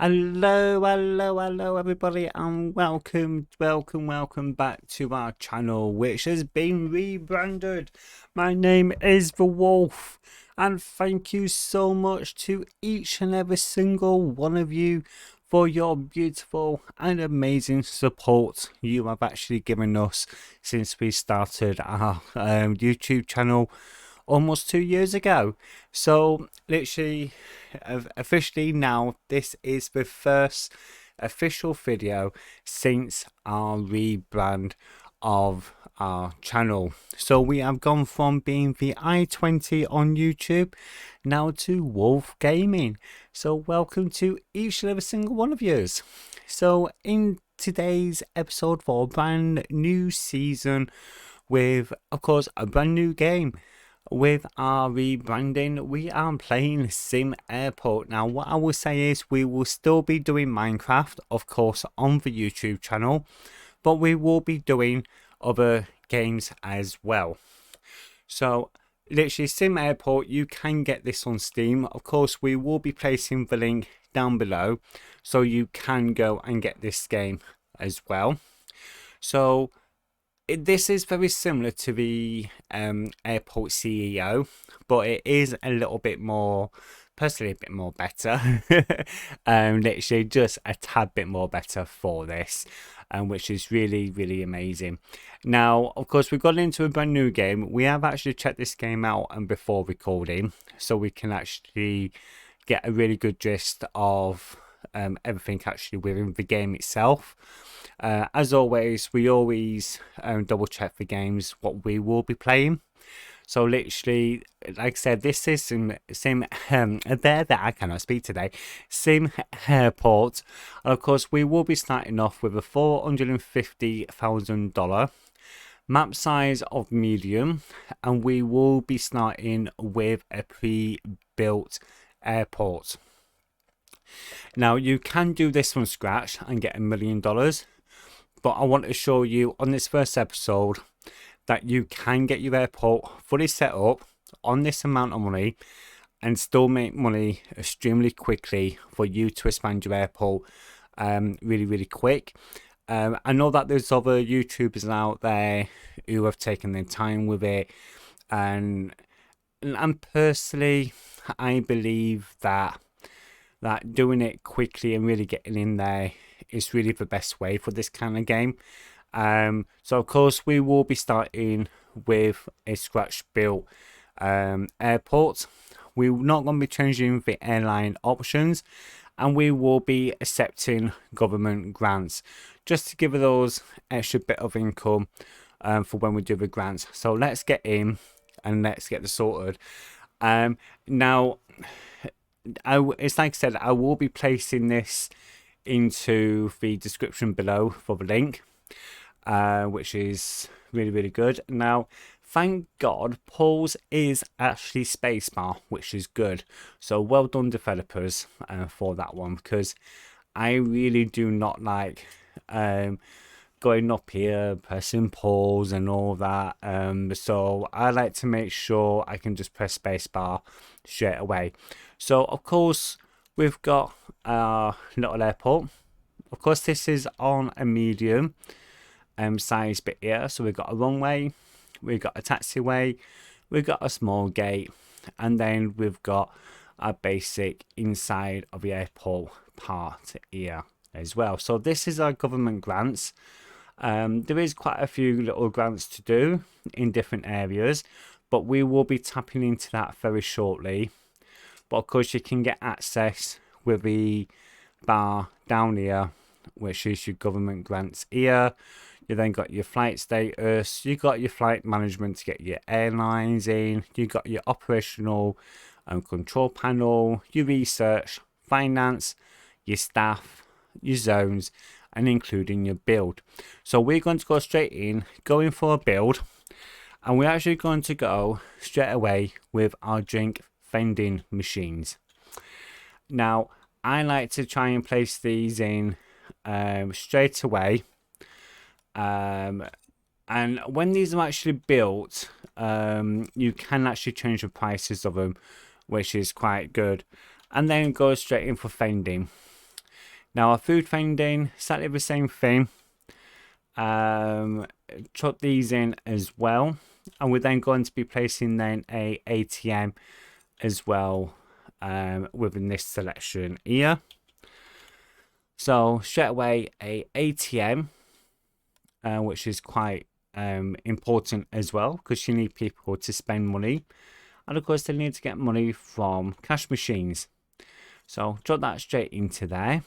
Hello everybody, and welcome back to our channel, which has been rebranded. My name is The Wolf, and thank you so much to each and every single one of you for your beautiful and amazing support you have actually given us since we started our YouTube channel almost 2 years ago. So literally, officially now, this is the first official video since our rebrand of our channel. So we have gone from being the i20 on YouTube now to Wolf Gaming. So welcome to each and every single one of yours. So in today's episode for a brand new season with, of course, a brand new game. With our rebranding, we are playing Sim Airport. Now, what I will say is we will still be doing Minecraft, of course, on the YouTube channel, but we will be doing other games as well. So, literally, Sim Airport, you can get this on Steam. Of course, we will be placing the link down below, so you can go and get this game as well. So, this is very similar to the Airport CEO, but it is a little bit more, personally, a bit more better. Literally just a tad bit more better for this, which is really amazing. Now, of course, we've got into a brand new game. We have actually checked this game out and before recording, so we can actually get a really good gist of everything actually within the game itself. As always, we always double check the games what we will be playing. So literally, like I said, this is Sim I cannot speak today. Sim Airport, and of course we will be starting off with a $450,000 map size of medium, and we will be starting with a pre-built airport. Now you can do this from scratch and get $1 million, but I want to show you on this first episode that you can get your airport fully set up on this amount of money and still make money extremely quickly for you to expand your airport really quick. I know that there's other YouTubers out there who have taken their time with it, and personally I believe that doing it quickly and really getting in there is really the best way for this kind of game. So of course we will be starting with a scratch built airport. We're not going to be changing the airline options, and we will be accepting government grants just to give those extra bit of income for when we do the grants. So let's get in and let's get this sorted. Now, it's like I said, I will be placing this into the description below for the link, which is really good. Now, thank God, pause is actually spacebar, which is good. So well done, developers, for that one, because I really do not like going up here, pressing pause and all that. So I like to make sure I can just press spacebar straight away. So of course we've got our little airport. Of course this is on a medium size bit here. So we've got a runway, we've got a taxiway, we've got a small gate, and then we've got our basic inside of the airport part here as well. So this is our government grants. There is quite a few little grants to do in different areas, but we will be tapping into that very shortly. But of course you can get access with the bar down here, which is your government grants here. You then got your flight status, you got your flight management to get your airlines in, you got your operational and control panel, your research, finance, your staff, your zones, and including your build. So we're going to go straight in, going for a build, and we're actually going to go straight away with our drink vending machines. Now I like to try and place these in straight away, and when these are actually built, you can actually change the prices of them, which is quite good, and then go straight in for vending. Now our food vending, exactly the same thing. Chuck these in as well, and we're then going to be placing then a ATM as well within this selection here. So straight away a ATM, which is quite important as well, because you need people to spend money, and of course they need to get money from cash machines. So drop that straight into there.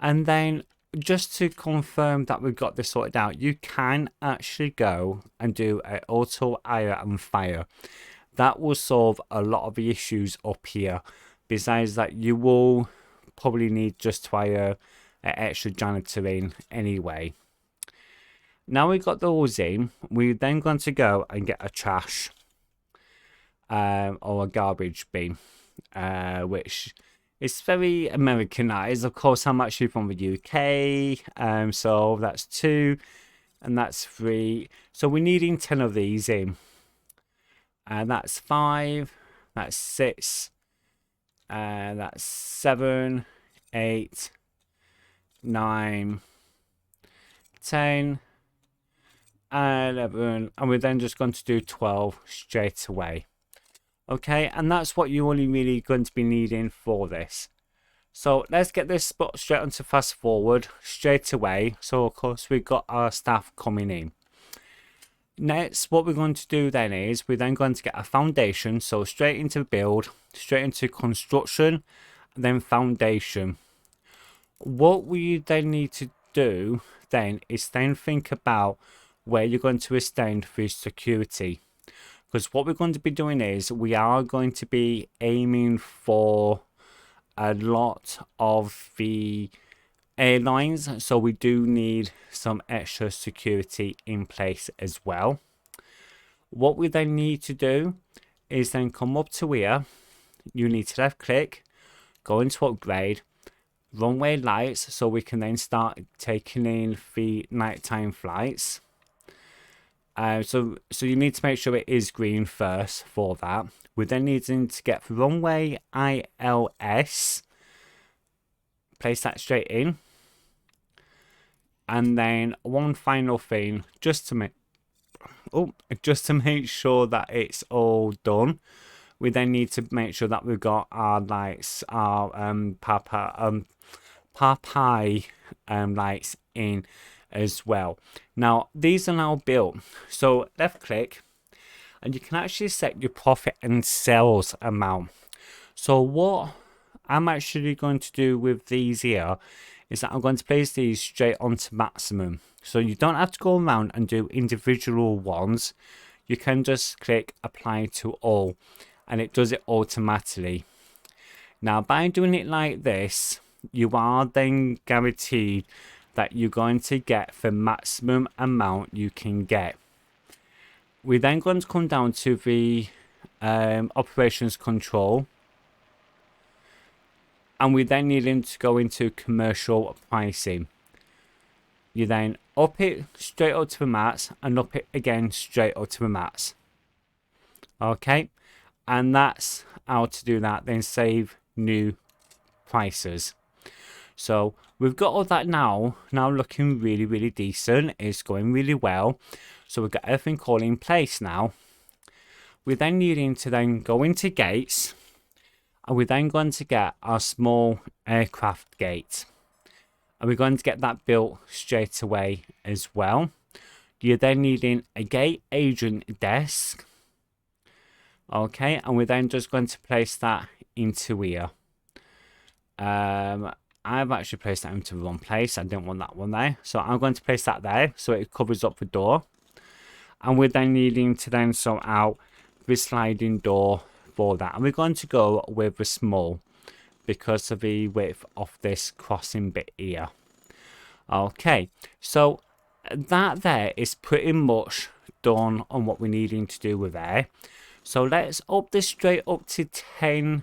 And then just to confirm that we've got this sorted out, you can actually go and do an auto hire and fire. That will solve a lot of the issues up here. Besides that, you will probably need just to hire an extra janitor in anyway. Now we've got those in, we're then going to go and get a trash or a garbage bin, which is very Americanized. Of course, I'm actually from the UK, so that's 2 and that's 3. So we're needing 10 of these in. And that's 5, that's 6, that's 7, 8, 9, 10, 11, and we're then just going to do 12 straight away. Okay, and that's what you're only really going to be needing for this. So let's get this spot straight onto fast forward straight away. So of course we've got our staff coming in. Next, what we're going to do then is we're then going to get a foundation. So straight into build, straight into construction, and then foundation. What we then need to do then is then think about where you're going to extend through security. Because what we're going to be doing is we are going to be aiming for a lot of the airlines, so we do need some extra security in place as well. What we then need to do is then come up to here. You need to left click, go into upgrade, runway lights, so we can then start taking in the nighttime flights. So you need to make sure it is green first for that. We're then needing to get the runway ILS, place that straight in. And then one final thing, just to make sure that it's all done, we then need to make sure that we've got our lights, our Paly lights in as well. Now these are now built, so left click and you can actually set your profit and sales amount. So what I'm actually going to do with these here is that I'm going to place these straight onto maximum, so you don't have to go around and do individual ones. You can just click apply to all and it does it automatically. Now by doing it like this, you are then guaranteed that you're going to get the maximum amount you can get. We're then going to come down to the operations control, and we then need to go into commercial pricing. You then up it straight up to the max and up it again straight up to the max. Okay, and that's how to do that. Then save new prices. So we've got all that now looking really decent. It's going really well. So we've got everything all in place now. We're then needing to then go into gates, and we're then going to get our small aircraft gate, and we're going to get that built straight away as well. You're then needing a gate agent desk. Okay, and we're then just going to place that into here. I've actually placed that into the wrong place. I didn't want that one there. So I'm going to place that there so it covers up the door. And we're then needing to then sort out the sliding door for that. And we're going to go with the small because of the width of this crossing bit here. Okay, so that there is pretty much done on what we're needing to do with there. So let's up this straight up to 10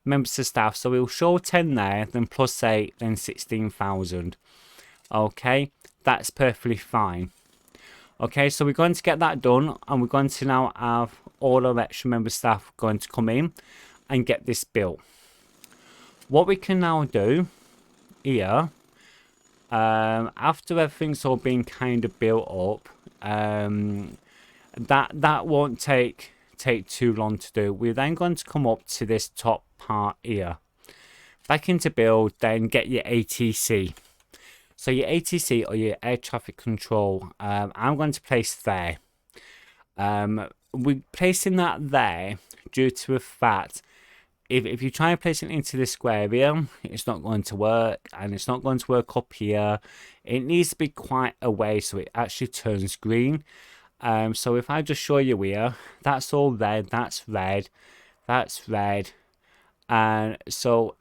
members of staff. So we'll show 10 there, then plus 8, then 16,000. Okay, that's perfectly fine. Okay, so we're going to get that done, and we're going to now have all our extra member staff going to come in and get this built. What we can now do here, after everything's all been kind of built up, that won't take too long to do. We're then going to come up to this top part here, back into build, then get your ATC. So your ATC, or your air traffic control, I'm going to place there. We're placing that there due to the fact if you try and place it into the square area, it's not going to work, and it's not going to work up here. It needs to be quite away so it actually turns green. So if I just show you here, that's all red, that's red, that's red, and so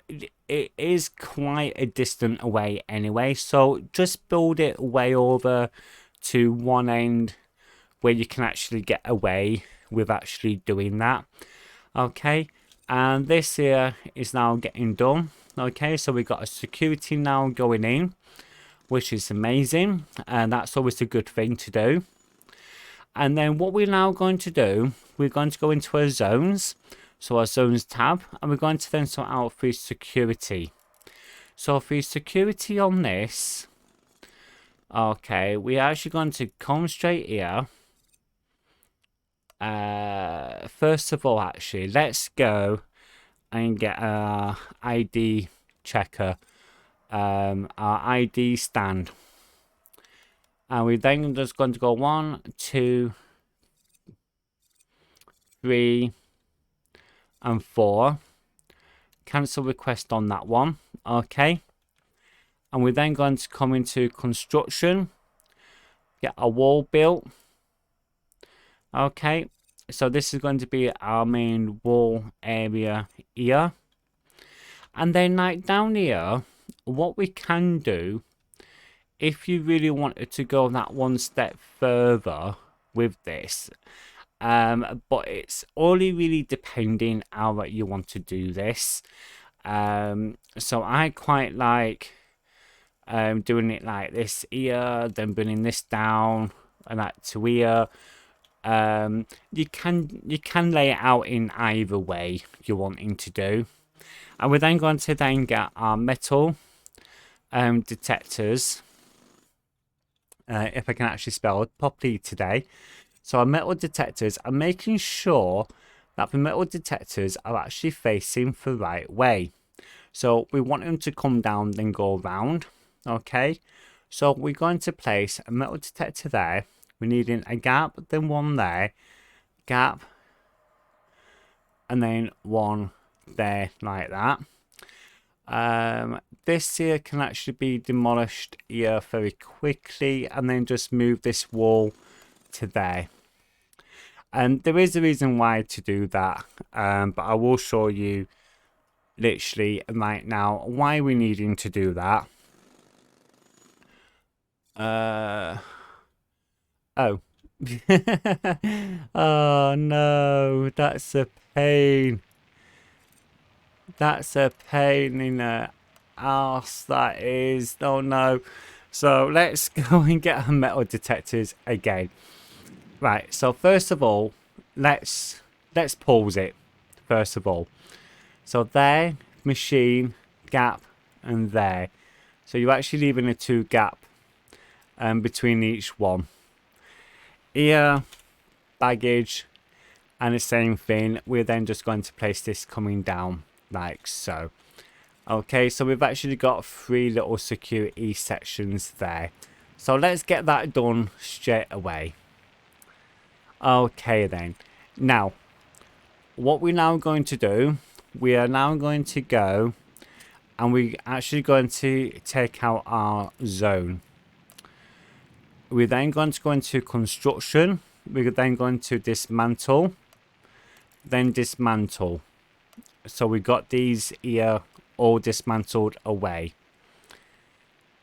it is quite a distant away anyway. So just build it way over to one end where you can actually get away with actually doing that. Okay, and this here is now getting done. Okay, so we got a security now going in, which is amazing, and that's always a good thing to do. And then what we're now going to do, we're going to go into our zones, so our zones tab, and we're going to then sort out for security. So for security on this, okay, we're actually going to come straight here. First of all, actually, let's go and get our ID checker, our ID stand. And we're then just going to go 1, 2, 3, and 4. Cancel request on that one. Okay. And we're then going to come into construction, get a wall built. Okay. So this is going to be our main wall area here. And then like down here, what we can do, if you really wanted to go that one step further with this, but it's only really depending how you want to do this. So I quite like doing it like this here, then bringing this down and that to here. You can lay it out in either way you're wanting to do. And we're then going to then get our metal detectors. If I can actually spell it properly today. So our metal detectors, I'm making sure that the metal detectors are actually facing the right way. So we want them to come down, then go around. Okay. So we're going to place a metal detector there. We're needing a gap, then one there, gap, and then one there like that. This here can actually be demolished here very quickly, and then just move this wall to there. And there is a reason why to do that, but I will show you literally right now why we're needing to do that. Oh. Oh no, that's a pain. That's a pain in the arse, that is. Oh no. So let's go and get our metal detectors again. Right, so first of all, let's pause it. First of all. So there, machine, gap, and there. So you're actually leaving a 2 gap between each one. Here, baggage, and the same thing. We're then just going to place this coming down like so. Okay, so we've actually got 3 little security sections there. So let's get that done straight away. Okay then. Now, what we're now going to do, we are now going to go and we're actually going to take out our zone. We're then going to go into construction. We're then going to dismantle, then dismantle. So we got these here all dismantled away.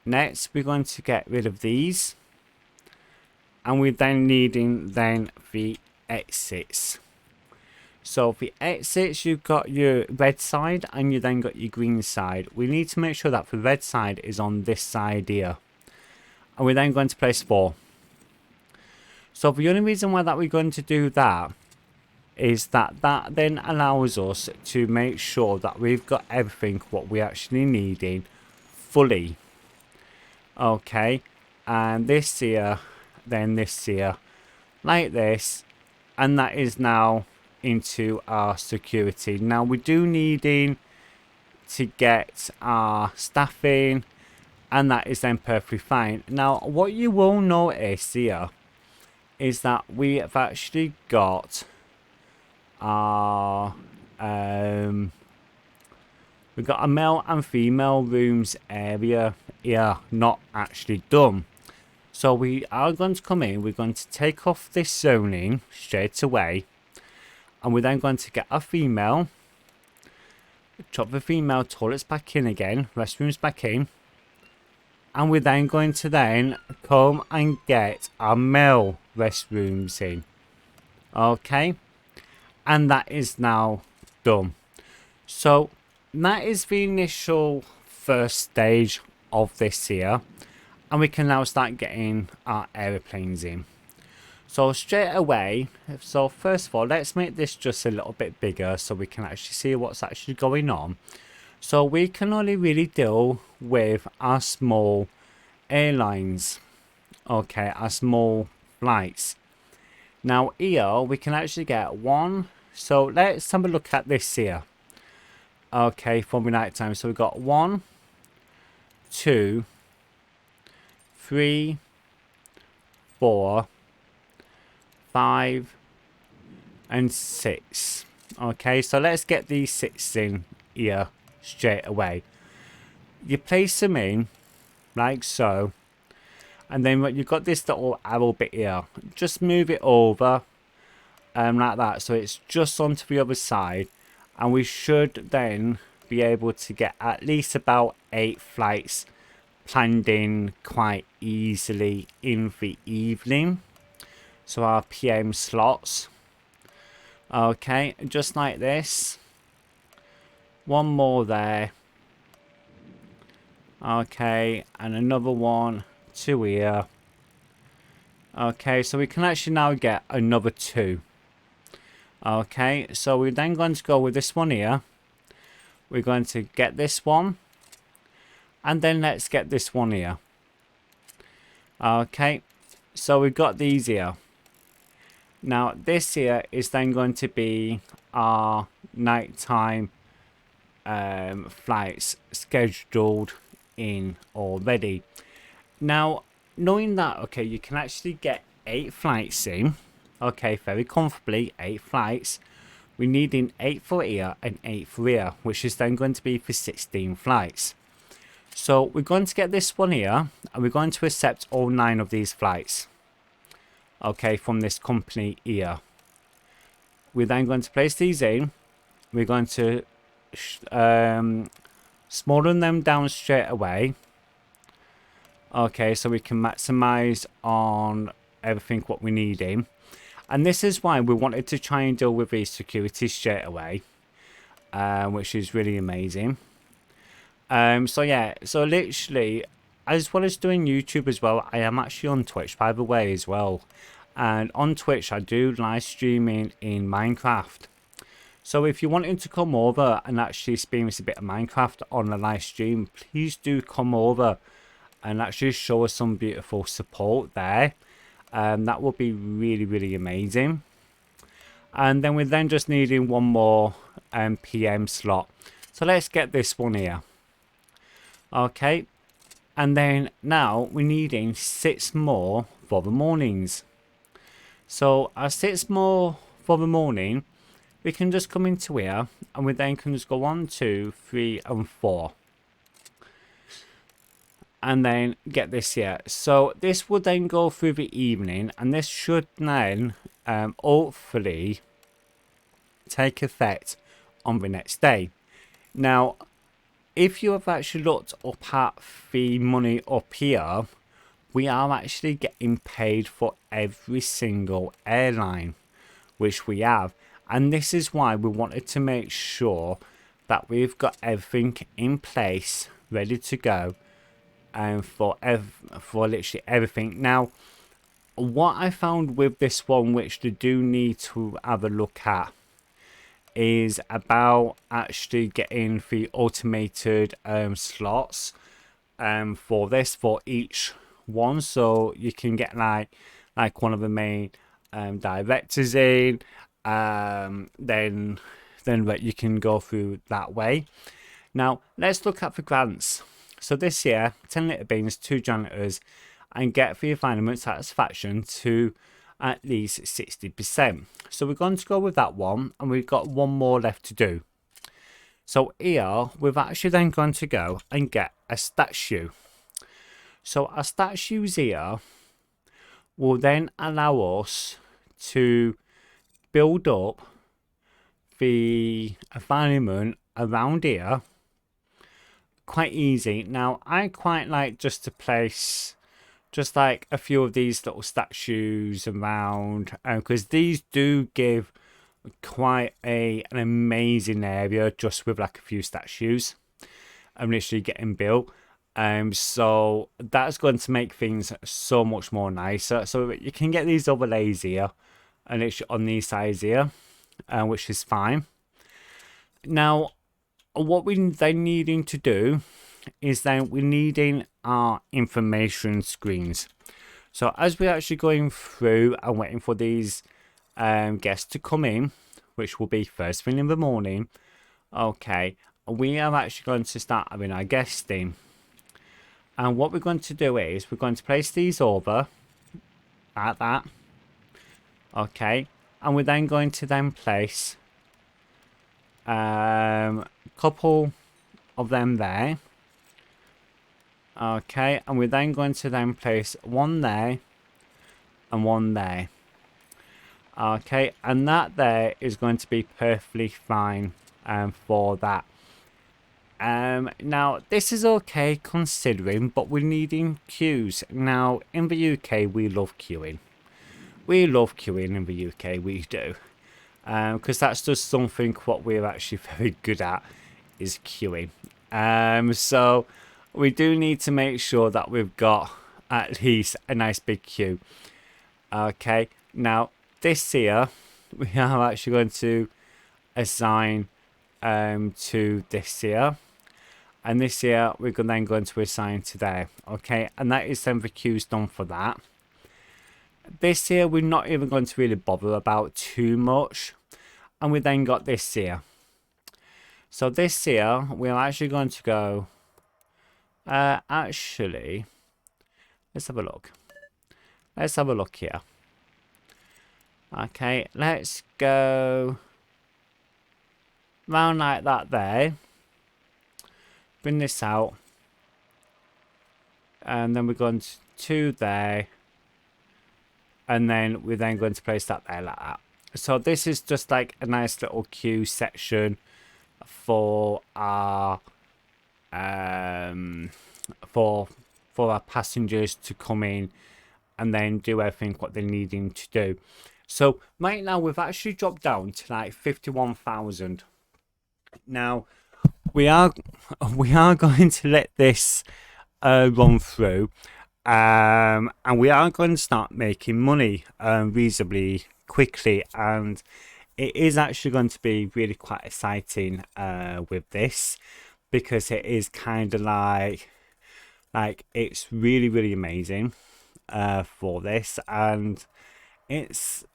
Next, we're going to get rid of these, and we're then needing then the exits. So for exits, you've got your red side and you then got your green side. We need to make sure that the red side is on this side here. And we're then going to place 4. So the only reason why that we're going to do that is that then allows us to make sure that we've got everything what we actually needing fully. Okay, and this here, then this here, like this, and that is now into our security. Now we do needing to get our staff in, and that is then perfectly fine. Now what you will notice here is that we have actually got our we've got a male and female rooms area here not actually done. So we are going to come in, we're going to take off this zoning straight away, and we're then going to get a female, chop the female toilets back in again, restrooms back in, and we're then going to then come and get our male restrooms in. Okay, and that is now done. So that is the initial first stage of this here, and we can now start getting our aeroplanes in. So straight away, so first of all, let's make this just a little bit bigger so we can actually see what's actually going on. So we can only really deal with our small airlines, okay, our small flights. Now here we can actually get one, so let's have a look at this here. Okay, for the night time, so we've got 1, 2, 3, 4, 5, and 6. Okay, so let's get these 6 in here straight away. You place them in like so, and then you've got this little arrow bit here. Just move it over like that, so it's just onto the other side, and we should then be able to get at least about 8 flights planned in quite easily in the evening. So our PM slots. Okay, just like this. One more there. Okay, and another one, 2 here. Okay, so we can actually now get another 2. Okay, so we're then going to go with this one here. We're going to get this one, and then let's get this one here. Okay, so we've got these here. Now this here is then going to be our nighttime flights scheduled in already. Now knowing that, okay, you can actually get 8 flights in, okay, very comfortably, 8 flights. We're needing 8 for here and 8 for here, which is then going to be for 16 flights. So we're going to get this one here, and we're going to accept all 9 of these flights, okay, from this company here. We're then going to place these in. We're going to smaller them down straight away, okay, so we can maximize on everything what we need in. And this is why we wanted to try and deal with the security straight away, which is really amazing. So yeah, so literally, as well as doing YouTube as well, I am actually on Twitch, by the way, as well. And on Twitch, I do live streaming in Minecraft. So if you're wanting to come over and actually experience a bit of Minecraft on a live stream, please do come over and actually show us some beautiful support there. That would be really, really amazing. And then we're then just needing one more PM slot. So let's get this one here. Okay. And then now we're needing 6 more for the mornings. So our 6 more for the morning, we can just come into here, and we then can just go 1, 2, 3, and 4. And then get this here. So this will then go through the evening, and this should then hopefully take effect on the next day. Now, if you have actually looked up at the money up here, we are actually getting paid for every single airline, which we have. And this is why we wanted to make sure that we've got everything in place, ready to go, and for literally everything. Now, what I found with this one, which they do need to have a look at, is about actually getting the automated slots for this for each one, so you can get like one of the main directors in, then you can go through that way. Now let's look at the grants. So this year, 10 litre bins, 2 janitors, and get the environment satisfaction to at least 60%. So we're going to go with that one, and we've got one more left to do. So here we've actually then going to go and get a statue. So our statues here will then allow us to build up the environment around here quite easy. Now I quite like just to place just like a few of these little statues around, because these do give quite an amazing area just with like a few statues and literally getting built. So that's going to make things so much more nicer. So you can get these overlays here and it's on these sides here, which is fine. Now what we then needing to do is then we're needing our information screens. So as we're actually going through and waiting for these guests to come in, which will be first thing in the morning, okay, we are actually going to start having our guests in. And what we're going to do is we're going to place these over like that, okay, and we're then going to then place a couple of them there, okay, and we're then going to then place one there and one there, okay, and that there is going to be perfectly fine for that. Now this is okay considering, but we're needing queues. Now in the UK we love queuing. We love queuing in the UK, we do. Because that's just something what we're actually very good at, is queuing. So we do need to make sure that we've got at least a nice big queue. Okay, now this here we are actually going to assign to this here, and this here we're then going to assign to there. Okay, and that is then the queues done for that. This here we're not even going to really bother about too much, and we then got this here. So this here we're actually going to go actually let's have a look. Let's have a look here. Okay, let's go round like that there. Bring this out, and then we're going to there, and then we're then going to place that there like that. So this is just like a nice little queue section for our for our passengers to come in and then do everything what they're needing to do. So right now we've actually dropped down to like 51,000. Now we are going to let this run through, and we are going to start making money reasonably quickly, and it is actually going to be really quite exciting with this, because it is kind of like it's really amazing for this, and it's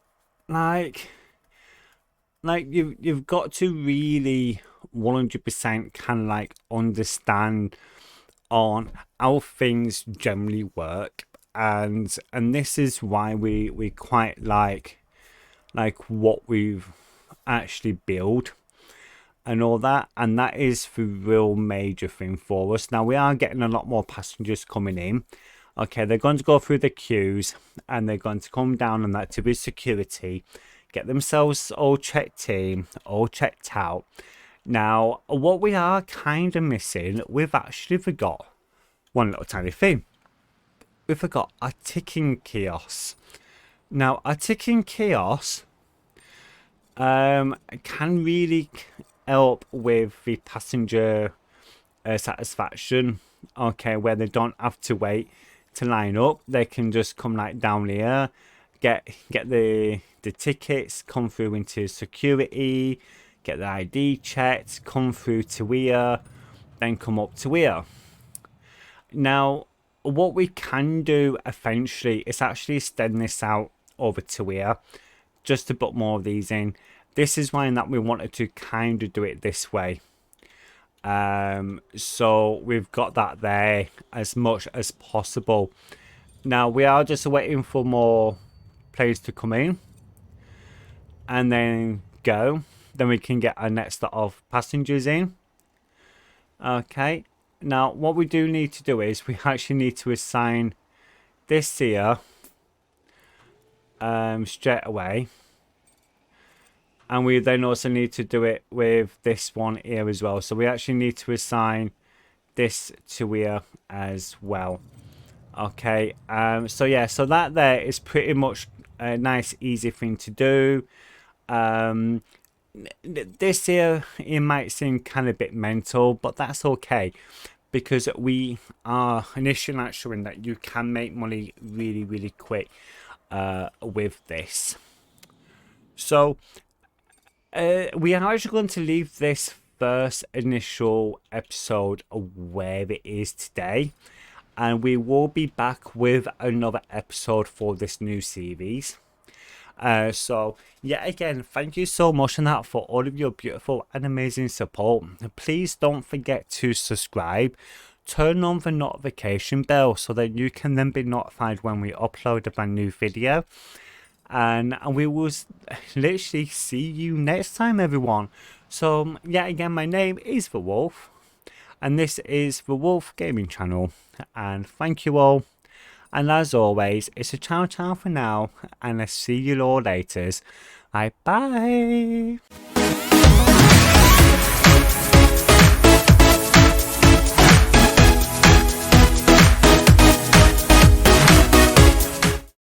like you've got to really 100% kind of like understand on how things generally work, and this is why we quite like what we've actually built and all that, and that is the real major thing for us. Now we are getting a lot more passengers coming in. Okay, they're going to go through the queues and they're going to come down on that to be security, get themselves all checked in, all checked out. Now what we are kind of missing, we've actually forgot one little tiny thing. We forgot a ticking kiosk. Now a ticking kiosk can really help with the passenger satisfaction. Okay, where they don't have to wait to line up, they can just come like down here, get the tickets, come through into security, get the ID checked, come through to here, then come up to here. Now, what we can do eventually is actually extend this out over to here, just to put more of these in. This is why that we wanted to kind of do it this way. So we've got that there as much as possible. Now we are just waiting for more players to come in and then go. Then we can get our next lot of passengers in. Okay, now what we do need to do is we actually need to assign this here straight away. And we then also need to do it with this one here as well. So we actually need to assign this to here as well. Okay, so yeah, so that there is pretty much a nice, easy thing to do. This here, it might seem kind of a bit mental, but that's okay. Because we are initially showing that you can make money really, really quick with this. So we are actually going to leave this first initial episode where it is today, and we will be back with another episode for this new series. So yeah, again, thank you so much and that for all of your beautiful and amazing support. Please don't forget to subscribe, turn on the notification bell so that you can then be notified when we upload a brand new video. And we will literally see you next time, everyone. So yeah, again, my name is The Wolf, and this is the Wolf Gaming channel. And thank you all. And as always, it's a ciao ciao for now, and I'll see you all later. Bye bye.